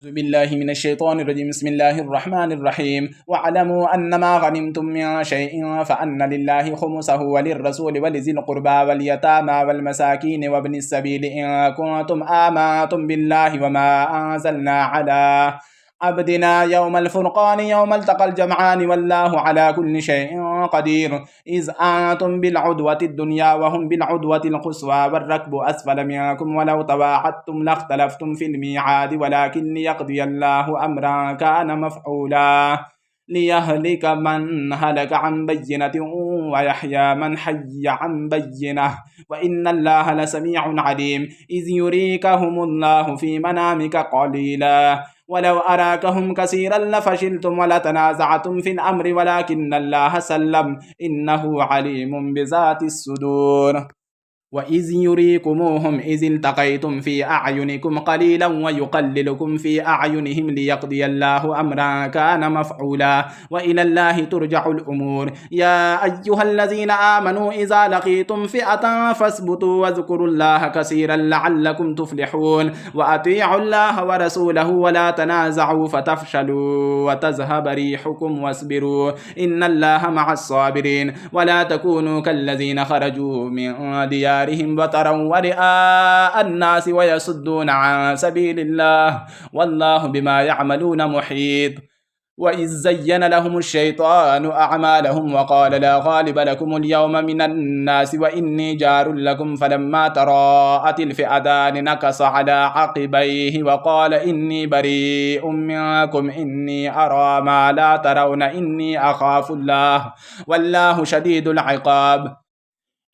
أعوذ بالله من الشيطان الرجيم. بسم الله الرحمن الرحيم. واعلموا أنما غنمتم من شيء فأن لله خمسه وللرسول ولذي القربى واليتامى والمساكين وابن السبيل إن كنتم آمنتم بالله وما أنزلنا على عبدنا يوم الفرقان يوم التقى الجمعان والله على كل شيء قدير. إذ أنتم بالعدوة الدنيا وهم بالعدوة القصوى والركب أسفل منكم ولو تواعدتم لاختلفتم في الميعاد ولكن ليقضي الله أمرا كان مفعولا ليهلك من هلك عن بينة ويحيى من حي عن بينة وإن الله لسميع عليم. إذ يريكهم الله في منامك قليلا ولو أراكهم كثيرا لفشلتم ولتنازعتم في الأمر ولكن الله سلم إنه عليم بذات الصدور. وإذ يريكموهم إذ التقيتم في أعينكم قليلا ويقللكم في أعينهم ليقضي الله أمرا كان مفعولا وإلى الله ترجع الأمور. يا أيها الذين آمنوا إذا لقيتم فئة فاثبتوا واذكروا الله كثيرا لعلكم تفلحون وأطيعوا الله ورسوله ولا تنازعوا فتفشلوا وتذهب ريحكم واصبروا إن الله مع الصابرين. ولا تكونوا كالذين خرجوا من ديارهم بطرا ورئاء الناس ويصدون عن سبيل الله والله بما يعملون محيط. وإذ زين لهم الشيطان أعمالهم وقال لا غالب لكم اليوم من الناس وإني جار لكم فلما تراءت الفئتان نكص على عقبيه وقال إني بريء منكم إني أرى ما لا ترون إني أخاف الله والله شديد العقاب.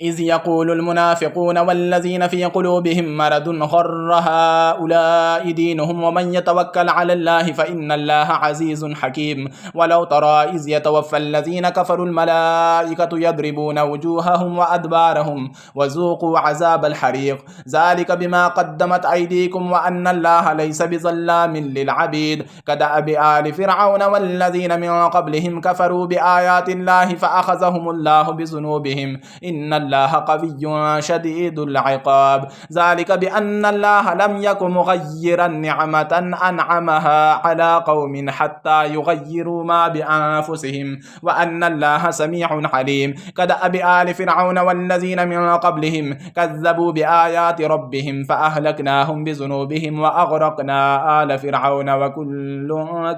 إذ يقول المنافقون والذين في قلوبهم مرض غر هؤلاء دينهم ومن يتوكل على الله فإن الله عزيز حكيم. ولو ترى إذ يتوفى الذين كفروا الملائكة يضربون وجوههم وأدبارهم وذوقوا عذاب الحريق ذلك بما قدمت أيديكم وأن الله ليس بظلام للعبيد. كدأب آل فرعون والذين من قبلهم كفروا بآيات الله فأخذهم الله بذنوبهم إن الله قوي شديد العقاب. ذلك بأن الله لم يكن مغيرا نعمة أنعمها على قوم حتى يغيروا ما بأنفسهم وأن الله سميع عليم. كدأب آل فرعون والذين من قبلهم كذبوا بآيات ربهم فأهلكناهم بذنوبهم وأغرقنا آل فرعون وكل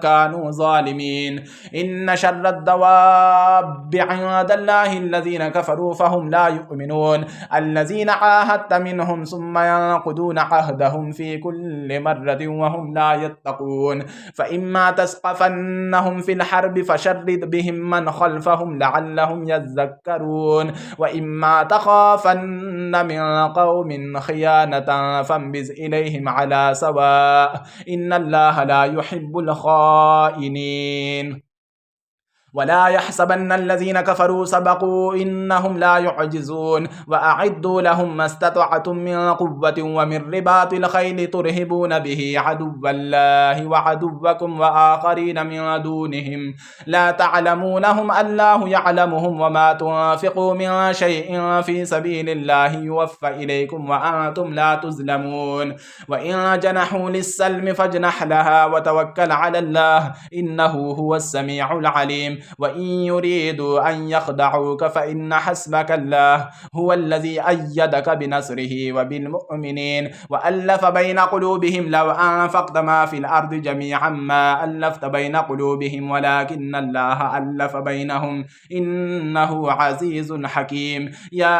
كانوا ظالمين. إن شر الدواب عند الله الذين كفروا فهم لا يؤمنون الذين عاهدت منهم ثم ينقضون عهدهم في كل مرة وهم لا يتقون. فإما تثقفنهم في الحرب فشرد بهم من خلفهم لعلهم يذكرون وإما تخافن من قوم خيانة فانبذ إليهم على سواء إن الله لا يحب الخائنين. ولا يحسبن الذين كفروا سبقوا إنهم لا يعجزون. وأعدوا لهم ما استطعتم من قوة ومن رباط الخيل ترهبون به عدو الله وعدوكم وآخرين من دونهم لا تعلمونهم الله يعلمهم وما تنفقوا من شيء في سبيل الله يوفى إليكم وأنتم لا تظلمون. وإن جنحوا للسلم فاجنح لها وتوكل على الله إنه هو السميع العليم. وإن يريدوا أن يخدعوك فإن حسبك الله هو الذي أيدك بنصره وبالمؤمنين وألف بين قلوبهم لو أنفقت ما في الأرض جميعا ما ألفت بين قلوبهم ولكن الله ألف بينهم إنه عزيز حكيم. يا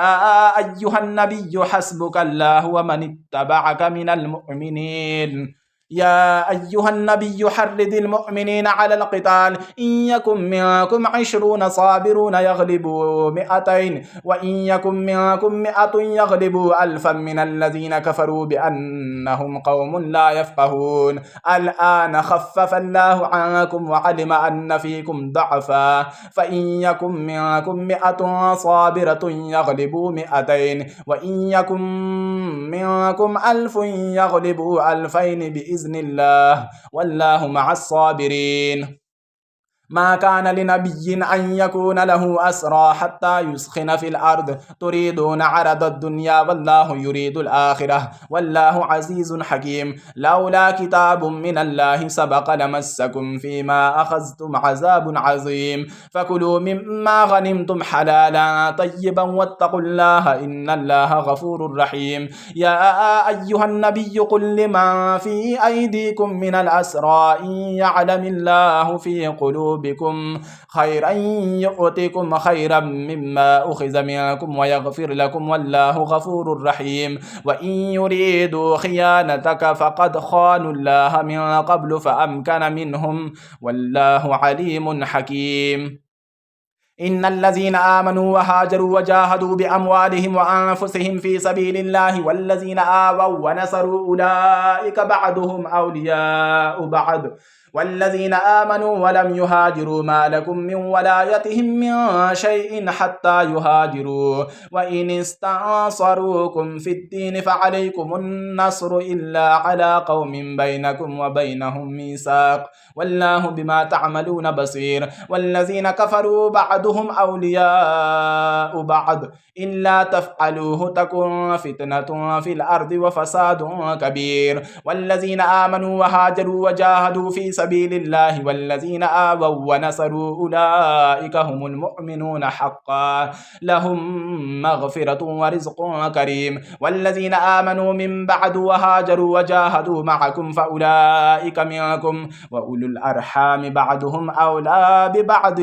أيها النبي حسبك الله ومن اتبعك من المؤمنين. يا أيها النبي حرض المؤمنين على القتال إن يكن منكم 20 صابرون يغلبوا 200 وإن يكن منكم 100 يغلبوا 1000 من الذين كفروا بأنهم قوم لا يفقهون. الآن خفف الله عنكم وعلم أن فيكم ضعفا فإن يكن منكم 100 صابرة يغلبوا 200 وإن يكن منكم 1000 يغلبوا 2000 بإذن الله والله مع الصابرين. ما كان لنبي أن يكون له أسرى حتى يسخن في الأرض تريدون عرض الدنيا والله يريد الآخرة والله عزيز حكيم لولا كتاب من الله سبق لمسكم فيما أخذتم عذاب عظيم فكلوا مما غنمتم حلالا طيبا واتقوا الله إن الله غفور رحيم يا أيها النبي قل لمن في أيديكم من الأسرى إن يعلم الله في قلوبكم خيرا يؤتكم خيرا مما أخذ منكم ويغفر لكم والله غفور رحيم وإن يريدوا خيانتك فقد خانوا الله من قبل فأمكن منهم والله عليم حكيم إن الذين آمنوا وهاجروا وجاهدوا بأموالهم وأنفسهم في سبيل الله والذين آووا ونصروا أولئك بعضهم أولياء بعض والذين آمنوا ولم يهاجروا ما لكم من ولايتهم من شيء حتى يهاجروا وإن استنصروكم في الدين فعليكم النصر إلا على قوم بينكم وبينهم ميثاق والله بما تعملون بصير والذين كفروا بعضهم أولياء بعض إلا تفعلوه تكن فتنة في الأرض وفساد كبير والذين آمنوا وهاجروا وجاهدوا في سبيل الله والذين آووا ونصروا أولئك هم المؤمنون حقا لهم مغفرة ورزق كريم والذين آمنوا من بعد وهاجروا وجاهدوا معكم فأولئك منكم وأولو الأرحام بعضهم أولى ببعض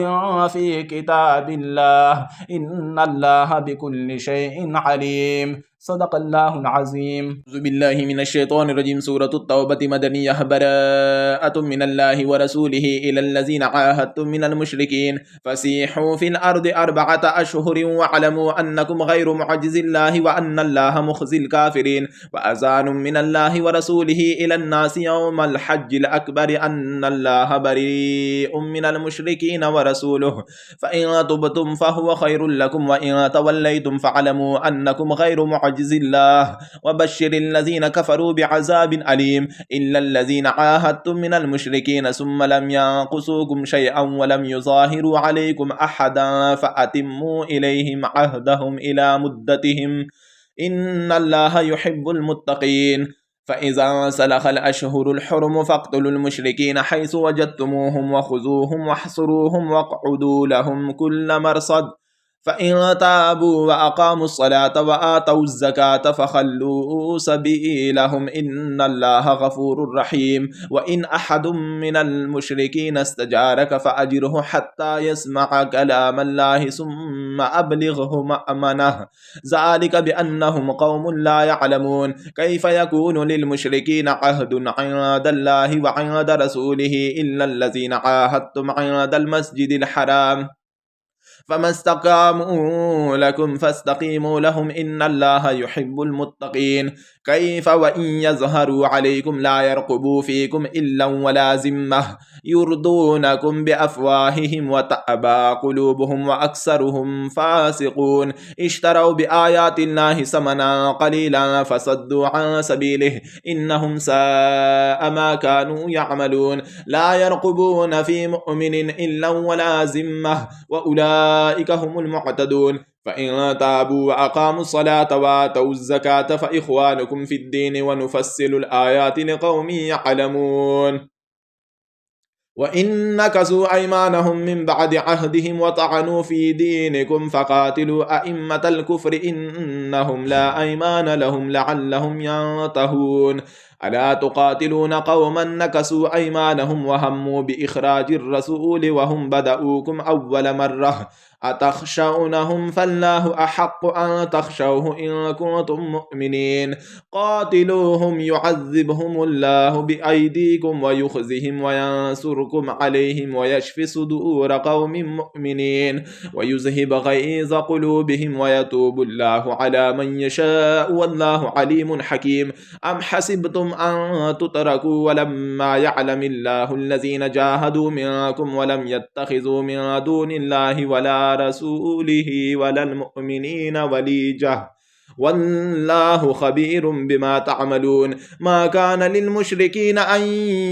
في كتاب الله إن الله بكل شيء عليم صدق الله العظيم. أعوذ بالله من الشيطان الرجيم. سورة التوبة مدنية. براءة من الله ورسوله إلى الذين عاهدتم من المشركين فسيحوا في الأرض 4 أشهر واعلموا أنكم غير معجز الله وأن الله مخزي الكافرين وأذان من الله ورسوله إلى الناس يوم الحج الأكبر أن الله بريء من المشركين ورسوله فإن تبتم فهو خير لكم وإن توليتم فاعلموا أنكم غير معجز الله وبشر الذين كفروا بعذاب أليم إلا الذين عاهدتم من المشركين ثم لم ينقصوكم شيئا ولم يظاهروا عليكم أحدا فأتموا إليهم عهدهم إلى مدتهم إن الله يحب المتقين فإذا سلخ الأشهر الحرم فاقتلوا المشركين حيث وجدتموهم وخذوهم واحصروهم واقعدوا لهم كل مرصد فإن تابوا وأقاموا الصلاة وآتوا الزكاة فخلوا سبيلهم إن الله غفور رحيم وإن أحد من المشركين استجارك فأجره حتى يسمع كلام الله ثم أبلغه مأمنه ذلك بأنهم قوم لا يعلمون كيف يكون للمشركين عهد عند الله وعند رسوله إلا الذين عاهدتم عند المسجد الحرام فما استقاموا لكم فاستقيموا لهم إن الله يحب المتقين كيف وإن يظهروا عليكم لا يرقبوا فيكم إلا ولا ذمة يرضونكم بأفواههم وتأبى قلوبهم وأكثرهم فاسقون اشتروا بآيات الله ثمنا قليلا فصدوا عن سبيله إنهم ساء ما كانوا يعملون لا يرقبون في مؤمن إلا ولا ذمة وأولئك هم المعتدون فإن تابوا وأقاموا الصلاة وآتوا الزكاة فإخوانكم في الدين ونفصل الآيات لقوم يعلمون وإن نكثوا أيمانهم من بعد عهدهم وطعنوا في دينكم فقاتلوا أئمة الكفر إنهم لا أيمان لهم لعلهم ينتهون ألا تقاتلون قوما نكثوا أيمانهم وهموا بإخراج الرسول وهم بدؤوكم أول مرة أتخشونهم فالله أحق أن تخشوه إن كنتم مؤمنين قاتلوهم يعذبهم الله بأيديكم ويخزهم وينصركم عليهم ويشفي صدور قوم مؤمنين ويذهب غيظ قلوبهم ويتوب الله على من يشاء والله عليم حكيم أم حسبتم أن تتركوا ولما يعلم الله الذين جاهدوا منكم ولم يتخذوا من دون الله ولا رسوله ولا المؤمنين وليجة والله خبير بما تعملون. ما كان للمشركين أن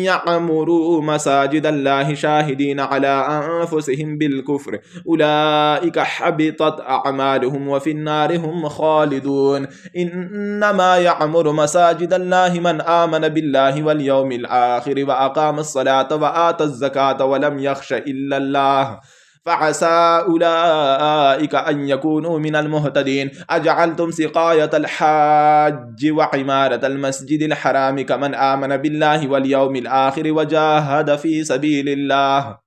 يعمروا مساجد الله شاهدين على أنفسهم بالكفر أولئك حبطت أعمالهم وفي النار هم خالدون. إنما يعمر مساجد الله من آمن بالله واليوم الآخر وأقام الصلاة وآتى الزكاة ولم يخش إلا الله فعسى أولئك أن يكونوا من المهتدين. أجعلتم سقاية الحاج وعمارة المسجد الحرام كمن آمن بالله واليوم الآخر وجاهد في سبيل الله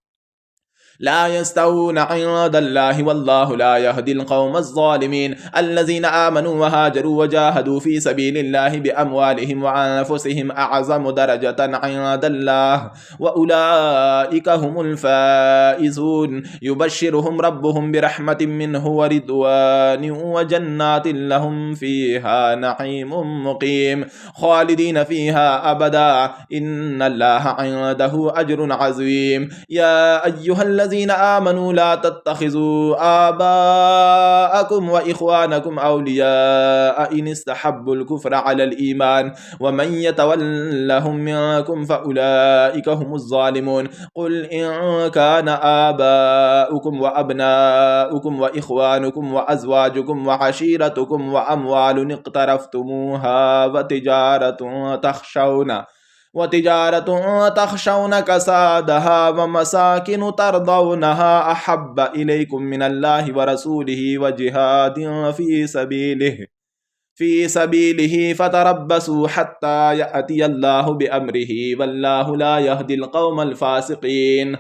لا يستوون عند الله والله لا يهدي القوم الظالمين. الذين آمنوا وهاجروا وجاهدوا في سبيل الله بأموالهم وأنفسهم أعظم درجة عند الله وأولئك هم الفائزون. يبشرهم ربهم برحمة منه ورضوان وجنات لهم فيها نعيم مقيم خالدين فيها أبدا إن الله عنده أجر عظيم. يا أيها الذين آمنوا لا تتخذوا آباءكم وإخوانكم أولياء إن استحبوا الكفر على الإيمان ومن يتولهم منكم فأولئك هم الظالمون. قل إن كان آباؤكم وأبناؤكم وإخوانكم وأزواجكم وعشيرتكم وأموال اقترفتموها وتجارة تخشون كسادها ومساكن ترضونها أحب إليكم من الله ورسوله وجهاد في سبيله فتربصوا حتى يأتي الله بأمره والله لا يهدي القوم الفاسقين.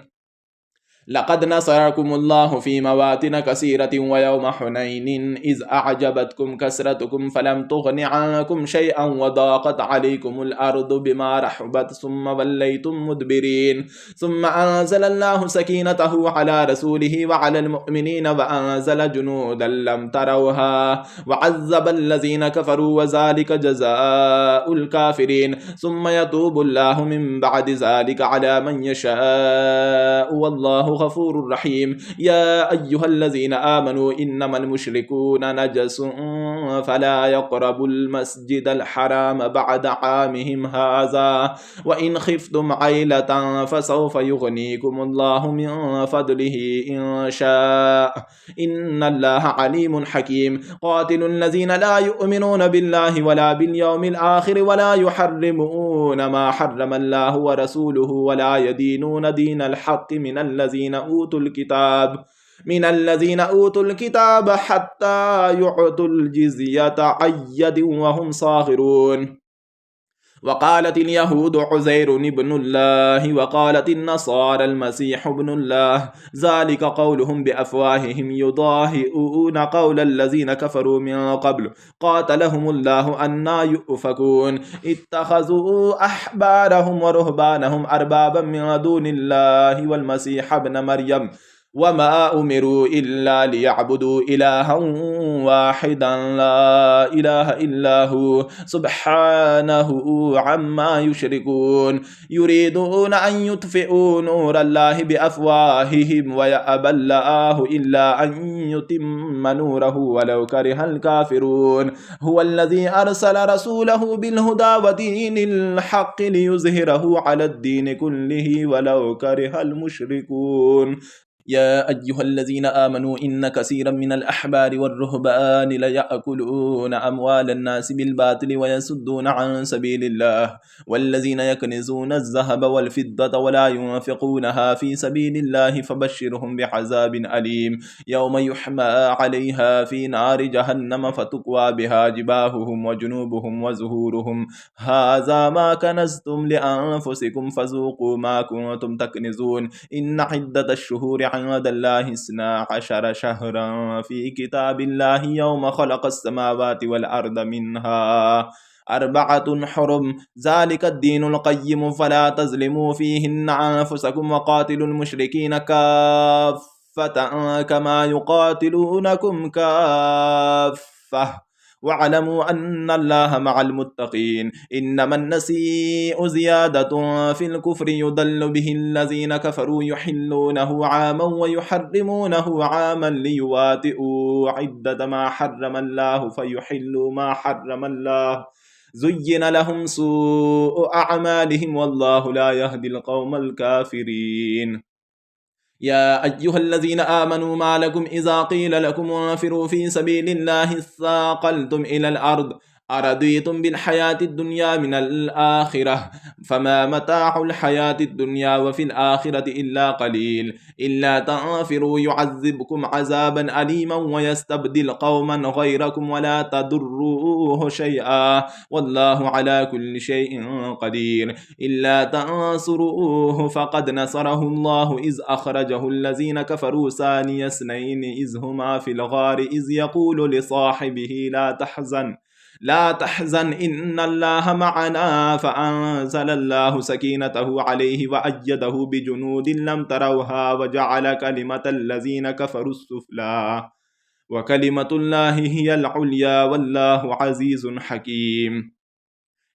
لقد نصركم الله في مواطن كثيرة ويوم حنين إذ أعجبتكم كثرتكم فلم تغن عنكم شيئا وضاقت عليكم الأرض بما رحبت ثم وليتم مدبرين. ثم أنزل الله سكينته على رسوله وعلى المؤمنين وأنزل جنودا لم تروها وعذب الذين كفروا وذلك جزاء الكافرين. ثم يتوب الله من بعد ذلك على من يشاء والله غفور رحيم. يا أيها الذين آمنوا إنما المشركون نجس فلا يقربوا المسجد الحرام بعد عامهم هذا وإن خفتم عيلة فسوف يغنيكم الله من فضله إن شاء إن الله عليم حكيم. قاتلوا الذين لا يؤمنون بالله ولا باليوم الآخر ولا يحرمون ما حرم الله ورسوله ولا يدينون دين الحق من الذين أوتوا الكتاب حتى يعطوا الجزية عن يد وهم صاغرون. وقالت اليهود عزير ابن الله وقالت النصارى المسيح ابن الله ذلك قولهم بأفواههم يضاهئون قول الذين كفروا من قبل قاتلهم الله أنى يؤفكون. اتخذوا أحبارهم ورهبانهم أربابا من دون الله والمسيح ابن مريم وما أمروا إلا ليعبدوا إلها واحدا لا إله إلا هو سبحانه عما يشركون. يريدون أن يطفئوا نور الله بأفواههم ويأبى الله إلا أن يتم نوره ولو كره الكافرون. هو الذي أرسل رسوله بالهدى ودين الحق ليظهره على الدين كله ولو كره المشركون. يا أيها الذين آمنوا إن كثيرا من الأحبار والرهبان ليأكلون أموال الناس بالباطل ويصدون عن سبيل الله والذين يكنزون الذهب والفضة ولا ينفقونها في سبيل الله فبشرهم بعذاب أليم يوم يحمى عليها في نار جهنم فتكوى بها جباههم وجنوبهم وزهورهم هذا ما كنزتم لأنفسكم فذوقوا ما كنتم تكنزون. إن عدة الشهور عند الله 12 شهرا في كتاب الله يوم خلق السماوات والأرض منها 4 حرم ذلك الدين القيم فلا تظلموا فيهن أنفسكم وقاتلوا المشركين كافة كما يقاتلونكم كافة واعلموا أن الله مع المتقين. إنما النسيء زيادة في الكفر يضل به الذين كفروا يحلونه عاما ويحرمونه عاما ليواتئوا عدة ما حرم الله فيحلوا ما حرم الله زين لهم سوء أعمالهم والله لا يهدي القوم الكافرين. يا أيها الذين آمنوا ما لكم إذا قيل لكم انفروا في سبيل الله اثاقلتم إلى الأرض أرضيتم بالحياة الدنيا من الآخرة فما متاع الحياة الدنيا وفي الآخرة إلا قليل إلا تنفروا يعذبكم عذابا أليما ويستبدل قوما غيركم ولا تضروه شيئا والله على كل شيء قدير. إلا تنصروه فقد نصره الله إذ أخرجه الذين كفروا ثاني اثنين إذ هما في الغار إذ يقول لصاحبه لا تحزن إن الله معنا فأنزل الله سكينته عليه وأيده بجنود لم تروها وجعل كلمة الذين كفروا السفلى وكلمة الله هي العليا والله عزيز حكيم.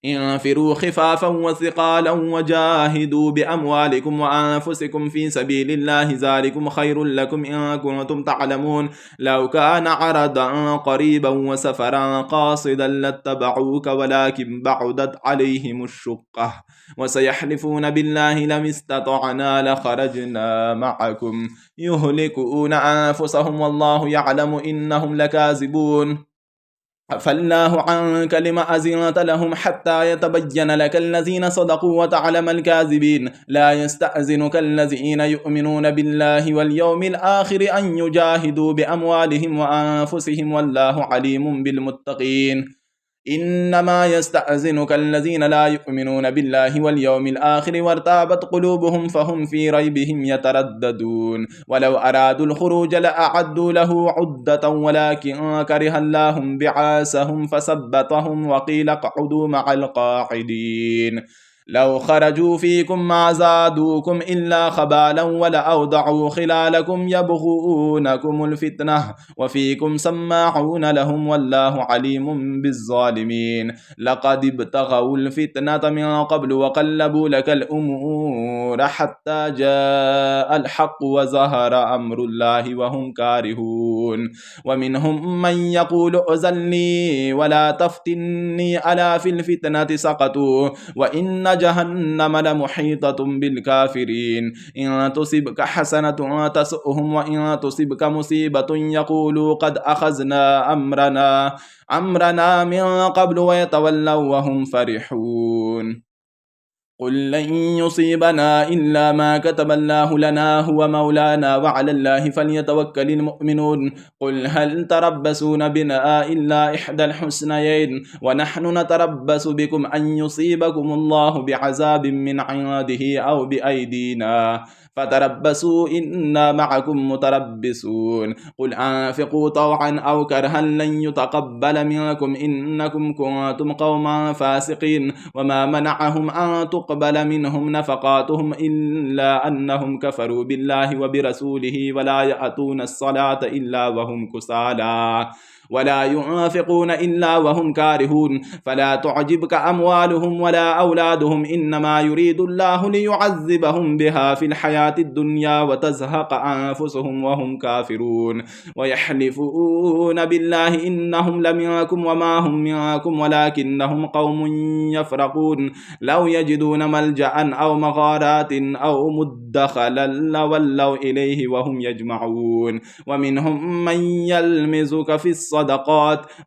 انفروا خفافا وثقالا وجاهدوا بأموالكم وأنفسكم في سبيل الله ذلكم خير لكم إن كنتم تعلمون. لو كان عرضا قريبا وسفرا قاصدا لاتبعوك ولكن بعدت عليهم الشقة وسيحلفون بالله لم استطعنا لخرجنا معكم يهلكون أنفسهم والله يعلم إنهم لكاذبون. فالله عنك لما أذنت لهم حتى يتبين لك الذين صدقوا وتعلم الكاذبين. لا يستأذنك الذين يؤمنون بالله واليوم الآخر أن يجاهدوا بأموالهم وأنفسهم والله عليم بالمتقين. إنما يستأذنك الذين لا يؤمنون بالله واليوم الآخر وارتابت قلوبهم فهم في ريبهم يترددون. ولو أرادوا الخروج لأعدوا له عدة ولكن كره الله بعاثهم فثبتهم وقيل اقعدوا مع القاعدين. لو خرجوا فيكم ما زادوكم إلا خبالا ولأوضعوا خلالكم يبغونكم الفتنة وفيكم سماعون لهم والله عليم بالظالمين. لقد ابتغوا الفتنة من قبل وقلبوا لك الأمور حتى جاء الحق وظهر أمر الله وهم كارهون. ومنهم من يقول أذن لي ولا تفتني ألا في الفتنة سقطوا وإن جهنم لمحيطة بالكافرين. إن تصبك حسنة تسؤهم وإن تصبك مصيبة يقولوا قد أخذنا أمرنا من قبل ويتولوا وهم فرحون. قل لن يصيبنا إلا ما كتب الله لنا هو مولانا وعلى الله فليتوكل المؤمنون. قل هل تربصون بنا إلا إحدى الحسنيين ونحن نتربص بكم أن يصيبكم الله بعذاب من عنده أو بأيدينا فتربصوا إنا معكم متربصون. قل أنفقوا طوعا أو كرها لن يتقبل منكم إنكم كنتم قوما فاسقين. وما منعهم أن تقبل منهم نفقاتهم إلا أنهم كفروا بالله وبرسوله ولا يأتون الصلاة إلا وهم كسالى ولا ينفقون إلا وهم كارهون. فلا تعجبك أموالهم ولا أولادهم إنما يريد الله ليعذبهم بها في الحياة الدنيا وتزهق أنفسهم وهم كافرون. ويحلفون بالله إنهم لمنكم وما هم منكم ولكنهم قوم يفرقون. لو يجدون ملجأ أو مغارات أو مدخلا لولوا إليه وهم يجمعون. ومنهم من يلمزك في الصدقات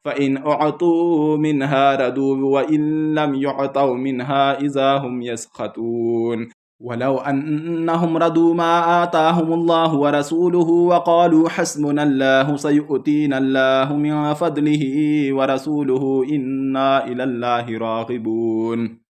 فإن أعطوا منها ردوا وإن لم يعطوا منها إذا هم يسخطون. ولو أنهم رضوا ما آتاهم الله ورسوله وقالوا حسبنا الله سيؤتينا الله من فضله ورسوله إنا إلى الله راغبون.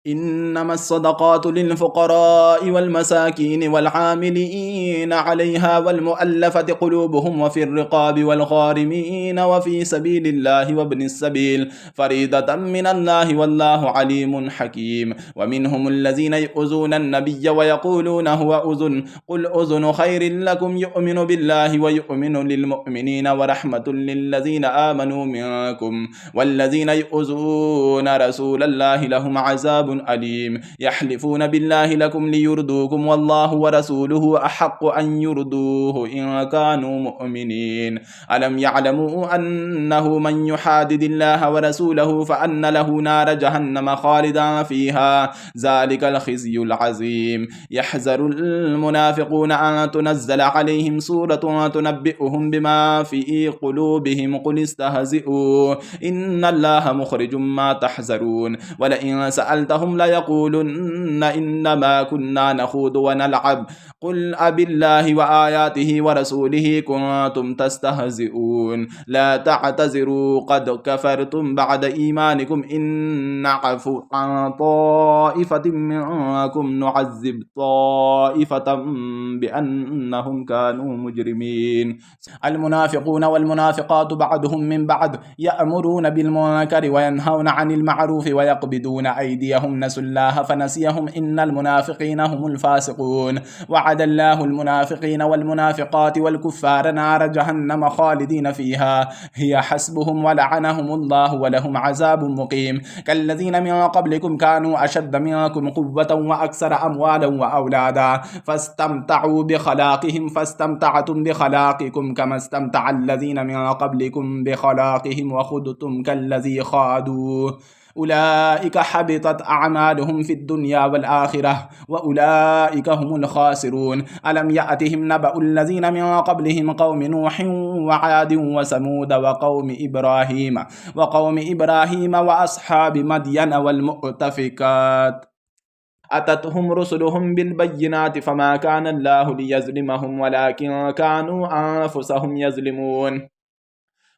إنما الصدقات للفقراء والمساكين والعاملين عليها والمؤلفة قلوبهم وفي الرقاب والغارمين وفي سبيل الله وابن السبيل فريضة من الله والله عليم حكيم. ومنهم الذين يؤذون النبي ويقولون هو أذن قل أذن خير لكم يؤمن بالله ويؤمن للمؤمنين ورحمة للذين آمنوا منكم والذين يؤذون رسول الله لهم عذاب أليم. يحلفون بالله لكم ليرضوكم والله ورسوله أحق أن يرضوه إن كانوا مؤمنين. ألم يعلموا أنه من يحادد الله ورسوله فأن له نار جهنم خالدا فيها ذلك الخزي العظيم. يحذر المنافقون أن تنزل عليهم سورة تنبئهم بما في قلوبهم قل استهزئوا إن الله مخرج ما تحذرون ولئن سألتهم ليقولن إنما كنا نخوض ونلعب قل أبالله وآياته ورسوله كنتم تستهزئون لا تعتذروا قد كفرتم بعد إيمانكم إن نعفو عن طائفة منكم نعذب طائفة بأنهم كانوا مجرمين. المنافقون والمنافقات بعضهم من بعض يأمرون بالمنكر وينهون عن المعروف ويقبضون أيديهم نسوا الله فنسيهم إن المنافقين هم الفاسقون. وعد الله المنافقين والمنافقات والكفار نار جهنم خالدين فيها هي حسبهم ولعنهم الله ولهم عذاب مقيم. كالذين من قبلكم كانوا أشد منكم قوة وأكثر أموالا وأولادا فاستمتعوا بخلاقهم فاستمتعتم بخلاقكم كما استمتع الذين من قبلكم بخلاقهم وخضتم كالذي خاضوا أولئك حبطت أعمالهم في الدنيا والآخرة وأولئك هم الخاسرون. ألم يأتهم نبأ الذين من قبلهم قوم نوح وعاد وثمود وقوم إبراهيم وأصحاب مدين والمؤتفكات أتتهم رسلهم بالبينات فما كان الله ليظلمهم ولكن كانوا أنفسهم يظلمون.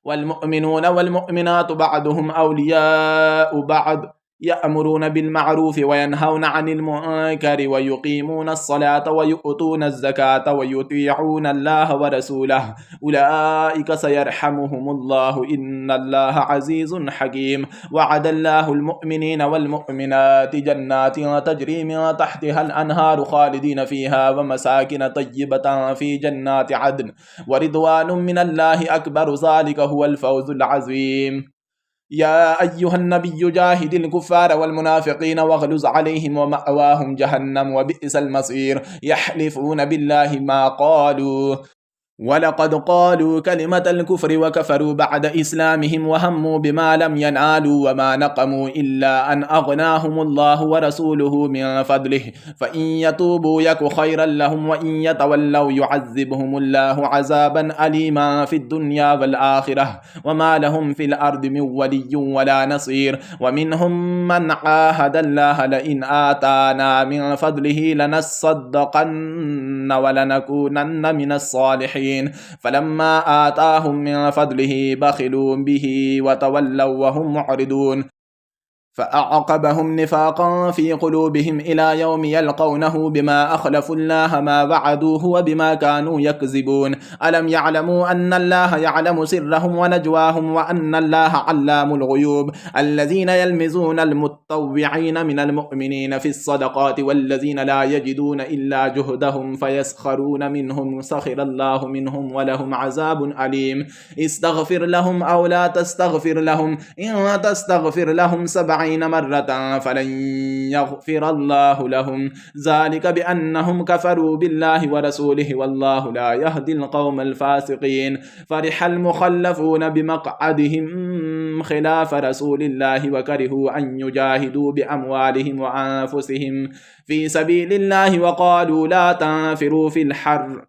والمؤمنون والمؤمنات بعضهم أولياء بعض يأمرون بالمعروف وينهون عن المنكر ويقيمون الصلاة ويؤتون الزكاة ويطيعون الله ورسوله أولئك سيرحمهم الله إن الله عزيز حكيم. وعد الله المؤمنين والمؤمنات جنات تجري من تحتها الأنهار خالدين فيها ومساكن طيبة في جنات عدن ورضوان من الله أكبر ذلك هو الفوز العظيم. يا أيها النبي جاهد الكفار والمنافقين واغلظ عليهم ومأواهم جهنم وبئس المصير. يحلفون بالله ما قالوا ولقد قالوا كلمة الكفر وكفروا بعد إسلامهم وهموا بما لم ينالوا وما نقموا إلا أن أغناهم الله ورسوله من فضله فإن يتوبوا يك خيرا لهم وإن يتولوا يعذبهم الله عذابا أليما في الدنيا والآخرة وما لهم في الأرض من ولي ولا نصير. ومنهم من عاهد الله لئن آتانا من فضله لنصدقن ولنكونن من الصالحين فلما آتاهم من فضله بخلوا به وتولوا وهم معرضون فأعقبهم نفاقا في قلوبهم إلى يوم يلقونه بما أخلفوا الله ما وعدوه وبما كانوا يكذبون. ألم يعلموا أن الله يعلم سرهم ونجواهم وأن الله علام الغيوب. الذين يلمزون المتطوعين من المؤمنين في الصدقات والذين لا يجدون إلا جهدهم فيسخرون منهم سخر الله منهم ولهم عذاب أليم. استغفر لهم أو لا تستغفر لهم إن تستغفر لهم 70 مرة فلن يغفر الله لهم ذلك بأنهم كفروا بالله ورسوله والله لا يهدي القوم الفاسقين. فرح المخلفون بمقعدهم خلاف رسول الله وكرهوا أن يجاهدوا بأموالهم وأنفسهم في سبيل الله وقالوا لا تنفروا في الحر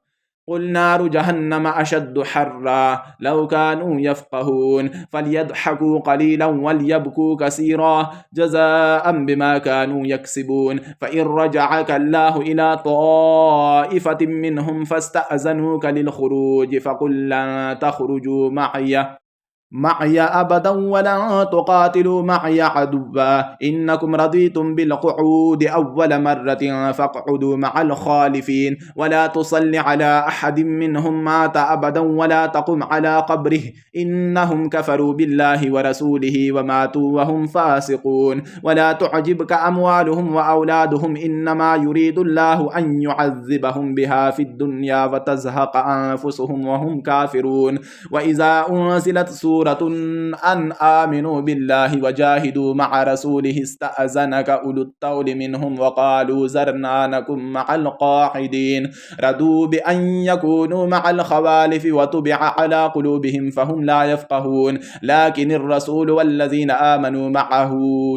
قل نار جهنم أشد حرا لو كانوا يفقهون فليضحكوا قليلا وليبكوا كثيرا جزاء بما كانوا يكسبون. فإن رجعك الله إلى طائفة منهم فاستأذنوك للخروج فقل لن تخرجوا معي معي أبدا ولن تقاتلوا معي عدوا إنكم رضيتم بالقعود أول مرة فاقعدوا مع الخالفين ولا تصل على أحد منهم مات أبدا ولا تقم على قبره إنهم كفروا بالله ورسوله وماتوا وهم فاسقون ولا تعجبك أموالهم وأولادهم إنما يريد الله أن يعذبهم بها في الدنيا وتزهق أنفسهم وهم كافرون وإذا أنزلت سورة أن آمنوا بالله وجاهدوا مع رسوله استأذنك أولو الطول منهم وقالوا ذرنا نكن مع القاعدين رضوا بأن يكونوا مع الخوالف وطبع على قلوبهم فهم لا يفقهون لكن الرسول والذين آمنوا معه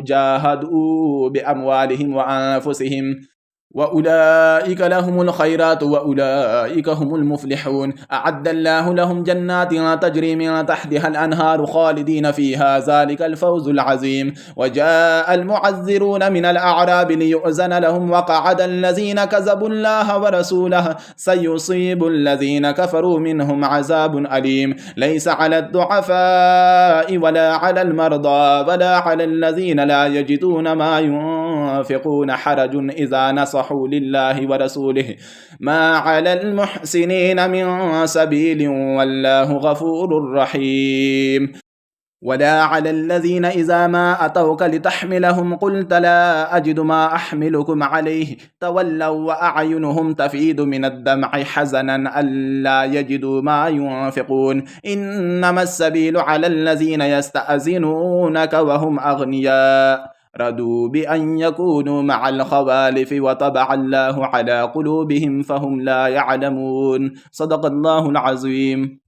جاهدوا بأموالهم وأنفسهم وأولئك لهم الخيرات وأولئك هم المفلحون أعد الله لهم جنات تجري من تحتها الأنهار خالدين فيها ذلك الفوز العظيم وجاء المعذرون من الأعراب ليؤذن لهم وقعد الذين كذبوا الله ورسوله سيصيب الذين كفروا منهم عذاب أليم ليس على الضعفاء ولا على المرضى ولا على الذين لا يجدون ما ينفقون حرج إذا نصحوا لله ورسوله ما على المحسنين من سبيل والله غفور رحيم ولا على الذين إذا ما أتوك لتحملهم قلت لا أجد ما أحملكم عليه تولوا وأعينهم تفيض من الدمع حزنا ألا يجدوا ما ينفقون إنما السبيل على الذين يستأذنونك وهم أغنياء رضوا بأن يكونوا مع الخوالف وطبع الله على قلوبهم فهم لا يعلمون صدق الله العظيم.